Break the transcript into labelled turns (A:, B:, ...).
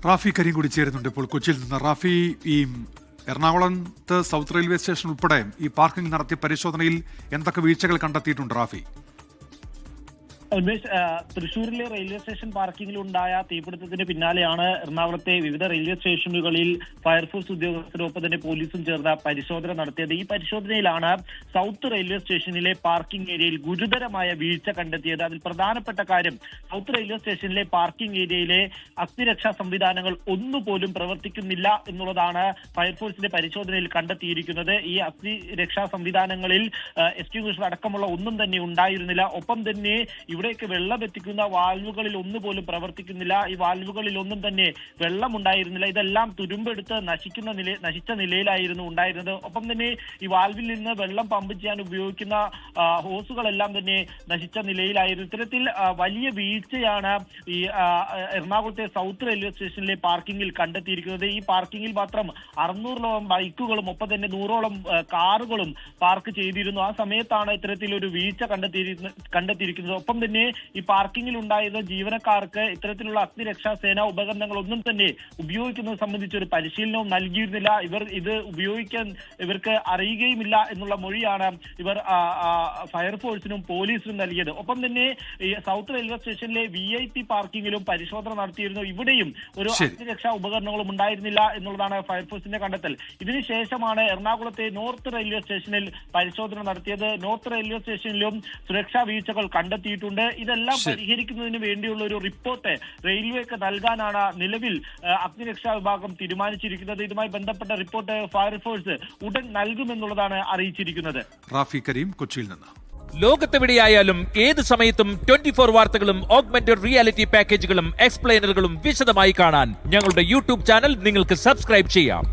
A: റാഫി കരീം കൂടി ചേരുന്നുണ്ട് ഇപ്പോൾ കൊച്ചിയിൽ നിന്ന്. റാഫി, ഈ എറണാകുളത്ത് സൗത്ത് റെയിൽവേ സ്റ്റേഷൻ ഉൾപ്പെടെ ഈ പാർക്കിംഗ് നടത്തിയ പരിശോധനയിൽ എന്തൊക്കെ വീഴ്ചകൾ കണ്ടെത്തിയിട്ടുണ്ട് റാഫി?
B: ഉന്മേഷ്, തൃശ്ശൂരിലെ റെയിൽവേ സ്റ്റേഷൻ പാർക്കിംഗിൽ ഉണ്ടായ തീപിടുത്തത്തിന് പിന്നാലെയാണ് എറണാകുളത്തെ വിവിധ റെയിൽവേ സ്റ്റേഷനുകളിൽ ഫയർഫോഴ്സ് ഉദ്യോഗസ്ഥരൊപ്പം തന്നെ പോലീസും ചേർന്ന പരിശോധന നടത്തിയത്. ഈ പരിശോധനയിലാണ് സൗത്ത് റെയിൽവേ സ്റ്റേഷനിലെ പാർക്കിംഗ് ഏരിയയിൽ ഗുരുതരമായ വീഴ്ച കണ്ടെത്തിയത്. അതിൽ പ്രധാനപ്പെട്ട കാര്യം, സൗത്ത് റെയിൽവേ സ്റ്റേഷനിലെ പാർക്കിംഗ് ഏരിയയിലെ അഗ്നിരക്ഷാ സംവിധാനങ്ങൾ ഒന്നുപോലും പ്രവർത്തിക്കുന്നില്ല എന്നുള്ളതാണ് ഫയർഫോഴ്സിന്റെ പരിശോധനയിൽ കണ്ടെത്തിയിരിക്കുന്നത്. ഈ അഗ്നിരക്ഷാ സംവിധാനങ്ങളിൽ എക്സ്റ്റിംഗ്വിഷർ അടക്കമുള്ള ഒന്നും തന്നെ ഉണ്ടായിരുന്നില്ല. ഒപ്പം തന്നെ ഇവിടേക്ക് വെള്ളം എത്തിക്കുന്ന വാൽവുകളിൽ ഒന്നുപോലും പ്രവർത്തിക്കുന്നില്ല. ഈ വാൽവുകളിൽ ഒന്നും തന്നെ വെള്ളം ഉണ്ടായിരുന്നില്ല. ഇതെല്ലാം തുരുമ്പെടുത്ത് നശിച്ച നിലയിലായിരുന്നു ഉണ്ടായിരുന്നത്. ഒപ്പം തന്നെ ഈ വാൽവിൽ നിന്ന് വെള്ളം പമ്പ് ചെയ്യാൻ ഉപയോഗിക്കുന്ന ഹോസുകളെല്ലാം തന്നെ നശിച്ച നിലയിലായിരുന്നു. ഇത്തരത്തിൽ വലിയ വീഴ്ചയാണ് ഈ എറണാകുളത്തെ സൗത്ത് റെയിൽവേ സ്റ്റേഷനിലെ പാർക്കിംഗിൽ കണ്ടെത്തിയിരിക്കുന്നത്. ഈ പാർക്കിംഗിൽ മാത്രം 600ഓളം ബൈക്കുകളും ഒപ്പം തന്നെ 100ഓളം കാറുകളും പാർക്ക് ചെയ്തിരുന്നു. ആ സമയത്താണ് ഇത്തരത്തിലൊരു വീഴ്ച കണ്ടെത്തിയിരിക്കുന്നത്. ഒപ്പം തന്നെ ഈ പാർക്കിംഗിൽ ഉണ്ടായിരുന്ന ജീവനക്കാർക്ക് ഇത്തരത്തിലുള്ള അഗ്നിരക്ഷാ സേനാ ഉപകരണങ്ങളൊന്നും തന്നെ ഉപയോഗിക്കുന്നത് സംബന്ധിച്ച് ഒരു പരിശീലനവും നൽകിയിരുന്നില്ല. ഇവർ ഇത് ഉപയോഗിക്കാൻ ഇവർക്ക് അറിയുകയുമില്ല എന്നുള്ള മൊഴിയാണ് ഇവർ ഫയർഫോഴ്സിനും പോലീസിനും നൽകിയത്. ഒപ്പം തന്നെ ഈ സൗത്ത് റെയിൽവേ സ്റ്റേഷനിലെ VIP പാർക്കിംഗിലും പരിശോധന നടത്തിയിരുന്നു. ഇവിടെയും ഒരു അഗ്നിരക്ഷാ ഉപകരണങ്ങളും ഉണ്ടായിരുന്നില്ല എന്നുള്ളതാണ് ഫയർഫോഴ്സിന്റെ കണ്ടെത്തൽ. ഇതിനുശേഷമാണ് എറണാകുളത്തെ നോർത്ത് റെയിൽവേ സ്റ്റേഷനിൽ പരിശോധന നടത്തിയത്. നോർത്ത് റെയിൽവേ സ്റ്റേഷനിലും സുരക്ഷാ വീഴ്ചകൾ കണ്ടെത്തിയിട്ടുണ്ട്. ഇതെല്ലാം പരിഹരിക്കുന്നതിന് വേണ്ടിയുള്ള ഒരു റിപ്പോർട്ട് റെയിൽവേക്ക് നൽകാനാണ് നിലവിൽ അഗ്നിരക്ഷാ വിഭാഗം തീരുമാനിച്ചിരിക്കുന്നത്. ഇതുമായി ബന്ധപ്പെട്ട റിപ്പോർട്ട് ഫയർഫോഴ്സ് ഉടൻ നൽകുമെന്നുള്ളതാണ് അറിയിച്ചിരിക്കുന്നത്.
A: റാഫി കരീം, കൊച്ചിയിൽ നിന്ന്.
C: ലോകത്തെവിടെയായാലും ഏത് സമയത്തും 24 വാർത്തകളും ഓഗ്മെന്റഡ് റിയാലിറ്റി പാക്കേജുകളും എക്സ്പ്ലെയിനറുകളും വിശദമായി കാണാൻ ഞങ്ങളുടെ യൂട്യൂബ് ചാനൽ നിങ്ങൾക്ക് സബ്സ്ക്രൈബ് ചെയ്യാം.